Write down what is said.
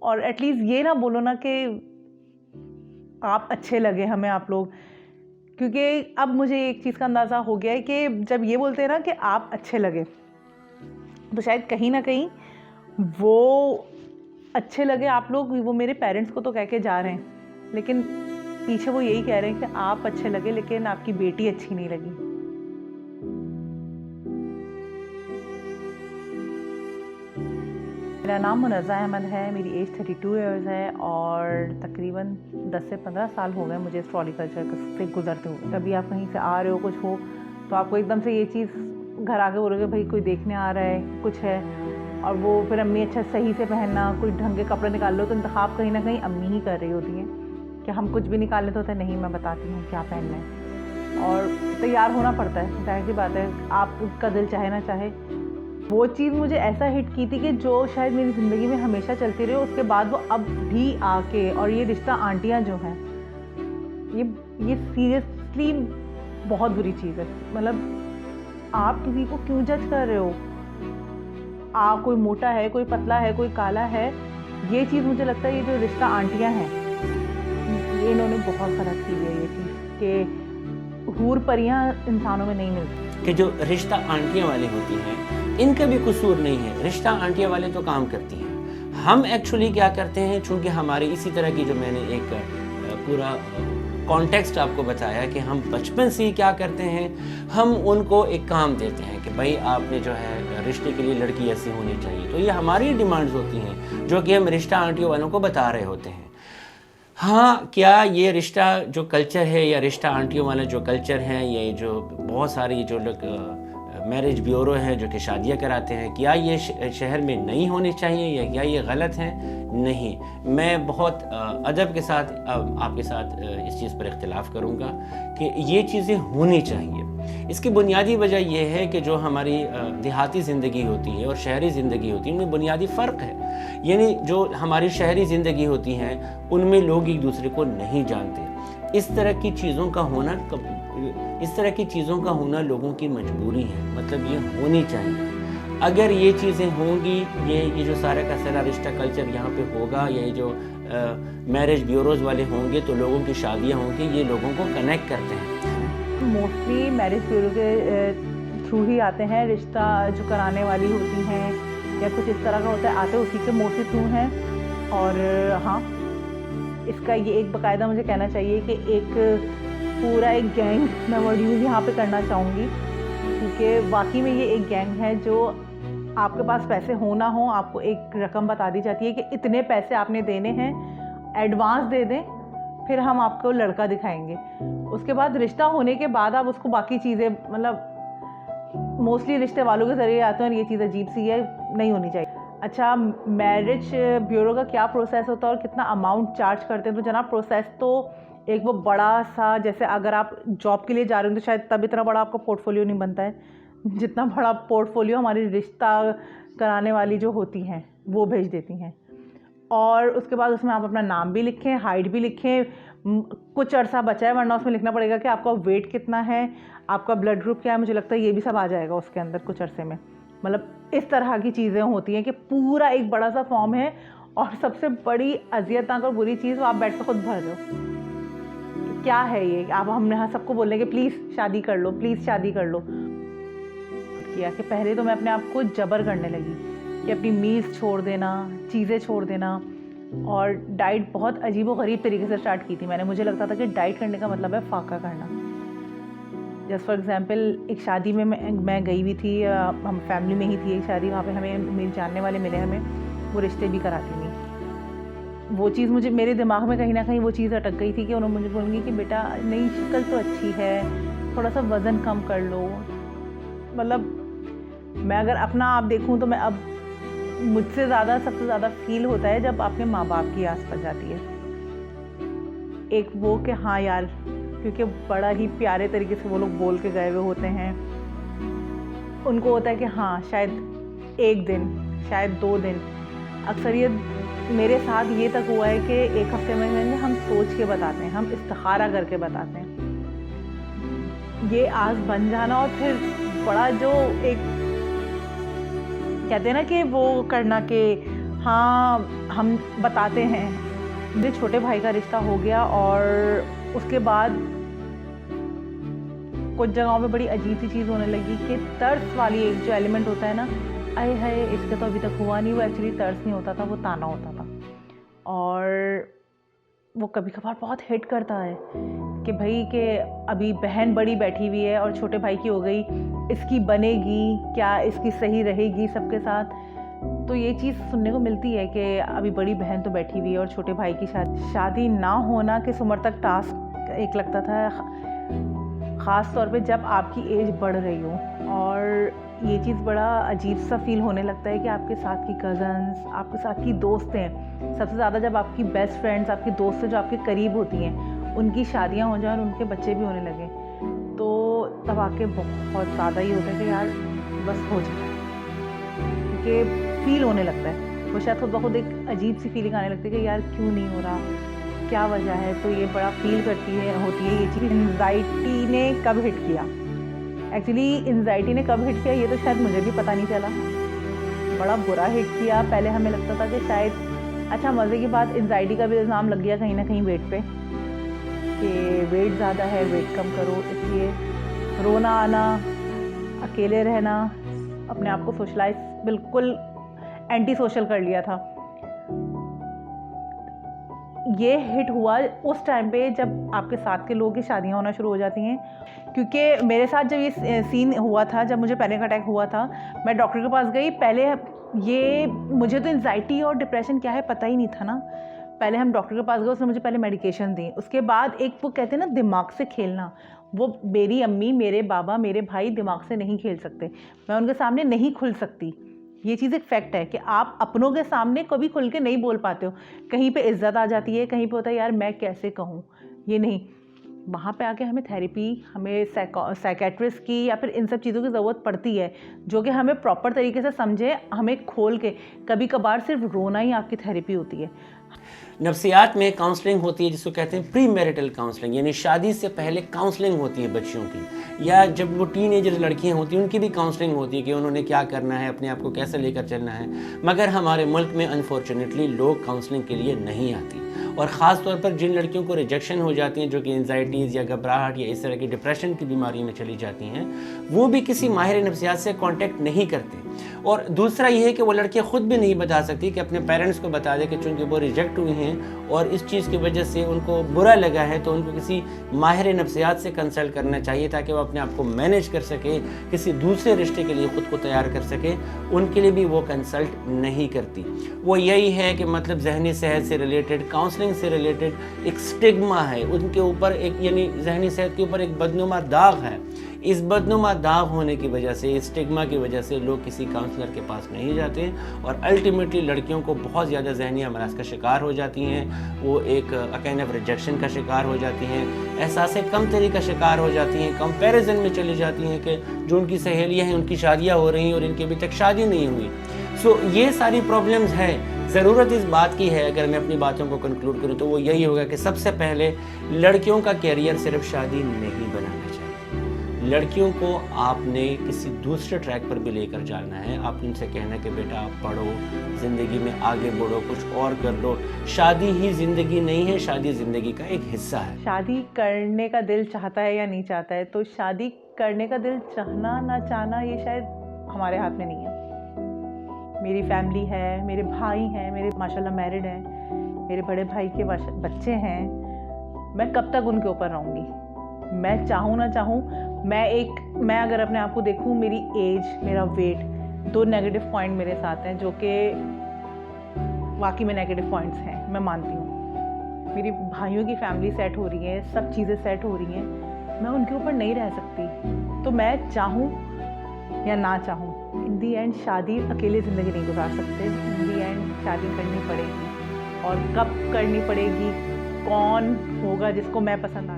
और एटलीस्ट ये ना बोलो ना कि आप अच्छे लगे हमें आप लोग, क्योंकि अब मुझे एक चीज़ का अंदाज़ा हो गया है कि जब ये बोलते हैं ना कि आप अच्छे लगे, तो शायद कहीं ना कहीं वो अच्छे लगे आप लोग, वो मेरे पेरेंट्स को तो कह के जा रहे हैं, लेकिन पीछे वो यही कह रहे हैं कि आप अच्छे लगे लेकिन आपकी बेटी अच्छी नहीं लगी। मेरा नाम मुनज़्ज़ा अहमद है, मेरी एज 32 ईयर्स है और तकरीबन 10 से 15 साल हो गए मुझे इस ट्रॉली कल्चर से गुजरते हुए। कभी आप कहीं से आ रहे हो, कुछ हो तो आपको एकदम से ये चीज़ घर आके बोलोगे भाई कोई देखने आ रहा है, कुछ है, और वो फिर अम्मी अच्छा सही से पहनना, कोई ढंग के कपड़े निकाल लो, तो इंतखाब कहीं ना कहीं अम्मी ही कर रही होती हैं कि हम कुछ भी निकालने तो होता है नहीं मैं बताती हूँ क्या पहनना है, और तैयार होना पड़ता है, जाहिर सी बात है, आपका दिल चाहे ना चाहे। वो चीज़ मुझे ऐसा हिट की थी कि जो शायद मेरी ज़िंदगी में हमेशा चलती रही, उसके बाद वो अब भी आके, और ये रिश्ता आंटियाँ जो हैं, ये सीरियसली बहुत बुरी चीज़ है। मतलब आप किसी को क्यों जज कर रहे हो? कोई मोटा है, कोई पतला है, कोई काला है, ये चीज़ मुझे लगता है ये जो रिश्ता आंटियाँ हैं, ये इन्होंने बहुत गलत की है ये चीज़ कि हूर परियाँ इंसानों में नहीं मिलती। कि जो रिश्ता आंटियाँ वाली होती हैं इनका भी कसूर नहीं है, रिश्ता आंटियाँ वाले तो काम करती हैं। हम एक्चुअली क्या करते हैं, चूँकि हमारी इसी तरह की जो मैंने एक पूरा कॉन्टेक्स्ट आपको बताया कि हम बचपन से ही क्या करते हैं, हम उनको एक काम देते हैं कि भाई आपने जो है रिश्ते के लिए लड़की ऐसी होनी चाहिए, तो ये हमारी डिमांड्स होती हैं जो कि हम रिश्ता आंटियों वालों को बता रहे होते हैं। हाँ, क्या ये रिश्ता जो कल्चर है या रिश्ता आंटियों वाला जो कल्चर है, ये जो बहुत सारी जो लोग मैरिज ब्यूरो हैं जो कि शादियाँ कराते हैं, क्या ये शहर में नहीं होनी चाहिए या क्या ये गलत है? नहीं, मैं बहुत अदब के साथ आपके साथ इस चीज़ पर इख्तिलाफ़ करूँगा कि ये चीज़ें होनी चाहिए। इसकी बुनियादी वजह यह है कि जो हमारी देहाती ज़िंदगी होती है और शहरी ज़िंदगी होती है, उनमें बुनियादी फ़र्क है। यानी जो हमारी शहरी ज़िंदगी होती है उनमें लोग एक दूसरे को नहीं जानते। इस तरह की चीज़ों का होना लोगों की मजबूरी है, मतलब ये होनी चाहिए। अगर ये चीज़ें होंगी, ये जो सारा का सारा रिश्ता कल्चर यहाँ पे होगा, ये जो मैरिज ब्यूरोज़ वाले होंगे तो लोगों की शादियाँ होंगी, ये लोगों को कनेक्ट करते हैं। मोस्टली मैरिज ब्यूरो के थ्रू ही आते हैं, रिश्ता जो कराने वाली होती हैं या कुछ इस तरह का होता है, आते उसी के मोस्टली थ्रू हैं। और हाँ, इसका ये एक बाकायदा मुझे कहना चाहिए कि एक पूरा एक गैंग मैं वर्ड यूज़ यहाँ पे करना चाहूँगी, क्योंकि वाकई में ये एक गैंग है जो आपके पास पैसे हो ना हो, आपको एक रकम बता दी जाती है कि इतने पैसे आपने देने हैं, एडवांस दे दें, फिर हम आपको लड़का दिखाएंगे। उसके बाद रिश्ता होने के बाद आप उसको बाकी चीज़ें, मतलब मोस्टली रिश्ते वालों के ज़रिए आते हैं और ये चीज़ अजीब सी है, नहीं होनी चाहिए। अच्छा, मैरिज ब्यूरो का क्या प्रोसेस होता है और कितना अमाउंट चार्ज करते हैं? तो जनाब, प्रोसेस तो एक वो बड़ा सा, जैसे अगर आप जॉब के लिए जा रहे हो तो शायद तब इतना बड़ा आपका पोर्टफोलियो नहीं बनता है जितना बड़ा पोर्टफोलियो हमारी रिश्ता कराने वाली जो होती हैं वो भेज देती हैं। और उसके बाद उसमें आप अपना नाम भी लिखें, हाइट भी लिखें, कुछ अर्सा बचा है, वरना उसमें लिखना पड़ेगा कि आपका वेट कितना है, आपका ब्लड ग्रुप क्या है। मुझे लगता है ये भी सब आ जाएगा उसके अंदर कुछ अरसे में। मतलब इस तरह की चीज़ें होती हैं कि पूरा एक बड़ा सा फॉर्म है, और सबसे बड़ी अजियतनाक और बुरी चीज़, वो आप बैठ कर खुद भर दो। क्या है ये? आप हमने हाँ सबको बोलने कि प्लीज़ शादी कर लो, प्लीज़ शादी कर लो। किया कि पहले तो मैं अपने आप को जबर करने लगी कि अपनी मील्स छोड़ देना, चीज़ें छोड़ देना, और डाइट बहुत अजीब व गरीब तरीके से स्टार्ट की थी मैंने। मुझे लगता था कि डाइट करने का मतलब है फाका करना। जस्ट फॉर एग्जांपल, एक शादी में मैं गई हुई थी, हम फैमिली में ही थी एक शादी, वहाँ पे हमें मेरे जानने वाले मिले, हमें वो रिश्ते भी कराती थी। वो चीज़ मुझे, मेरे दिमाग में कहीं ना कहीं वो चीज़ अटक गई थी कि उन्होंने मुझे बोलेंगे कि बेटा नहीं, शक्ल तो अच्छी है, थोड़ा सा वज़न कम कर लो। मतलब मैं अगर अपना आप देखूं तो मैं अब, मुझसे ज़्यादा सबसे ज़्यादा फील होता है जब आपके माँ बाप की आस पास जाती है। एक वो कि हाँ यार, क्योंकि बड़ा ही प्यारे तरीके से वो लोग बोल के गए हुए होते हैं, उनको होता है कि हाँ शायद एक दिन, शायद 2 दिन। अक्सर ये मेरे साथ ये तक हुआ है कि 1 हफ्ते में हम सोच के बताते हैं, हम इस्तिखारा करके बताते हैं। ये आज बन जाना और फिर बड़ा जो एक कहते हैं ना कि वो करना कि हाँ, हम बताते हैं। मेरे छोटे भाई का रिश्ता हो गया और उसके बाद कुछ जगहों पे बड़ी अजीब सी चीज़ होने लगी कि तर्स वाली एक जो एलिमेंट होता है ना, आए हाय इसका तो अभी तक हुआ नहीं, वो एक्चुअली तर्स नहीं होता था, वो ताना होता था। और वो कभी कभार बहुत हिट करता है कि भाई कि अभी बहन बड़ी बैठी हुई है और छोटे भाई की हो गई, इसकी बनेगी क्या, इसकी सही रहेगी सबके साथ। तो ये चीज़ सुनने को मिलती है कि अभी बड़ी बहन तो बैठी हुई है और छोटे भाई की शादी ना होना किस उम्र तक टास्क एक लगता था, ख़ास तौर पे जब आपकी एज बढ़ रही हो। और ये चीज़ बड़ा अजीब सा फील होने लगता है कि आपके साथ की कज़न्स, आपके साथ की दोस्तें, सबसे ज़्यादा जब आपकी बेस्ट फ्रेंड्स, आपकी दोस्तें जो आपके करीब होती हैं, उनकी शादियां हो जाएं और उनके बच्चे भी होने लगे, तो तब आके बहुत ज़्यादा ही होता है कि यार बस हो जाए, क्योंकि फील होने लगता है। वो शायद खुद ब खुद एक अजीब सी फीलिंग आने लगती है कि यार क्यों नहीं हो रहा, क्या वजह है। तो ये बड़ा फील होती है ये चीज़। एंजाइटी ने कब हिट किया, एक्चुअली एंजाइटी ने कब हिट किया ये तो शायद मुझे भी पता नहीं चला। बड़ा बुरा हिट किया। पहले हमें लगता था कि शायद, अच्छा मज़े की बात, एंजाइटी का भी इल्ज़ाम लग गया कहीं ना कहीं वेट पे, कि वेट ज़्यादा है, वेट कम करो, इसलिए रोना आना, अकेले रहना, अपने आप को सोशलाइज बिल्कुल एंटी सोशल कर लिया था। ये हिट हुआ उस टाइम पे जब आपके साथ के लोगों की शादियां होना शुरू हो जाती हैं। क्योंकि मेरे साथ जब ये सीन हुआ था, जब मुझे पैनिक अटैक हुआ था, मैं डॉक्टर के पास गई। पहले ये मुझे तो एंजाइटी और डिप्रेशन क्या है पता ही नहीं था ना। पहले हम डॉक्टर के पास गए, उसने मुझे पहले मेडिकेशन दी। उसके बाद एक वो कहते हैं ना दिमाग से खेलना, वो मेरी अम्मी, मेरे बाबा, मेरे भाई दिमाग से नहीं खेल सकते, मैं उनके सामने नहीं खुल सकती। ये चीज़ एक फैक्ट है कि आप अपनों के सामने कभी खुल के नहीं बोल पाते हो। कहीं पे इज्जत आ जाती है, कहीं पे होता है यार मैं कैसे कहूँ, ये नहीं। वहाँ पे आके हमें थेरेपी, हमें साइकेट्रिस्ट की या फिर इन सब चीज़ों की ज़रूरत पड़ती है, जो कि हमें प्रॉपर तरीके से समझे, हमें खोल के। कभी कभार सिर्फ रोना ही आपकी थेरेपी होती है। नफ्सियात में काउंसलिंग होती है जिसको कहते हैं प्री मैरिटल काउंसलिंग, यानी शादी से पहले काउंसलिंग होती है बच्चियों की, या जब वो टीनेजर लड़कियां होती हैं उनकी भी काउंसलिंग होती है कि उन्होंने क्या करना है, अपने आप को कैसे लेकर चलना है। मगर हमारे मुल्क में अनफॉर्चुनेटली लोग काउंसलिंग के लिए नहीं आती, और ख़ास तौर पर जिन लड़कियों को रिजेक्शन हो जाती हैं, जो कि एंजाइटीज़ या घबराहट या इस तरह की डिप्रेशन की बीमारी में चली जाती हैं, वो भी किसी माहिर नफ्सियात से कांटेक्ट नहीं करते। और दूसरा ये है कि वो लड़कियां खुद भी नहीं बता सकती कि अपने पेरेंट्स को बता दे कि चूँकि वो रिजेक्ट हुई हैं और इस चीज़ की वजह से उनको बुरा लगा है, तो उनको किसी माहिर नफ्सियात से कंसल्ट करना चाहिए ताकि वो अपने आप को मैनेज कर सके, किसी दूसरे रिश्ते के लिए ख़ुद को तैयार कर सके। उनके लिए भी वो कंसल्ट नहीं करती। वो यही है कि मतलब जहनी सेहत से रिलेटेड, काउंसलिंग से रिलेटेड एक स्टिग्मा है उनके ऊपर, एक यानी जहनी सेहत के ऊपर एक बदनुमा दाग है। इस बदनुमा दाग होने की वजह से, इस स्टिग्मा की वजह से लोग किसी काउंसलर के पास नहीं जाते और अल्टीमेटली लड़कियों को बहुत ज़्यादा जहनी अमराज का शिकार हो जाती हैं। वो एक काइंड ऑफ रिजेक्शन का शिकार हो जाती हैं, एहसास कमतरी का शिकार हो जाती हैं, कंपैरिजन में चली जाती हैं कि जो उनकी सहेलियाँ हैं उनकी शादियाँ हो रही हैं और इनकी अभी तक शादी नहीं हुई। सो ये सारी प्रॉब्लम्स हैं। ज़रूरत इस बात की है, अगर मैं अपनी बातों को कंक्लूड करूँ तो वो यही होगा कि सबसे पहले लड़कियों का कैरियर सिर्फ शादी नहीं बनाना चाहिए। लड़कियों को आपने किसी दूसरे ट्रैक पर भी लेकर जाना है। आप उनसे कहना कि बेटा आप पढ़ो, ज़िंदगी में आगे बढ़ो, कुछ और कर लो। शादी ही ज़िंदगी नहीं है, शादी ज़िंदगी का एक हिस्सा है। शादी करने का दिल चाहता है या नहीं चाहता है, तो शादी करने का दिल चाहना ना चाहना ये शायद हमारे हाथ में नहीं है। मेरी फैमिली है, मेरे भाई हैं, मेरे माशाल्लाह मैरिड हैं, मेरे बड़े भाई के बच्चे हैं। मैं कब तक उनके ऊपर रहूँगी? मैं चाहूँ ना चाहूँ, मैं अगर अपने आप को देखूँ, मेरी एज, मेरा वेट, 2 नेगेटिव पॉइंट मेरे साथ हैं जो कि वाकई में नेगेटिव पॉइंट्स हैं, मैं मानती हूँ। मेरी भाइयों की फैमिली सेट हो रही है, सब चीज़ें सेट हो रही हैं, मैं उनके ऊपर नहीं रह सकती। तो मैं चाहूँ या ना चाहूँ, इन दी एंड शादी अकेले ज़िंदगी नहीं गुजार सकते। इन दी एंड शादी करनी पड़ेगी, और कब करनी पड़ेगी, कौन होगा जिसको मैं पसंद आ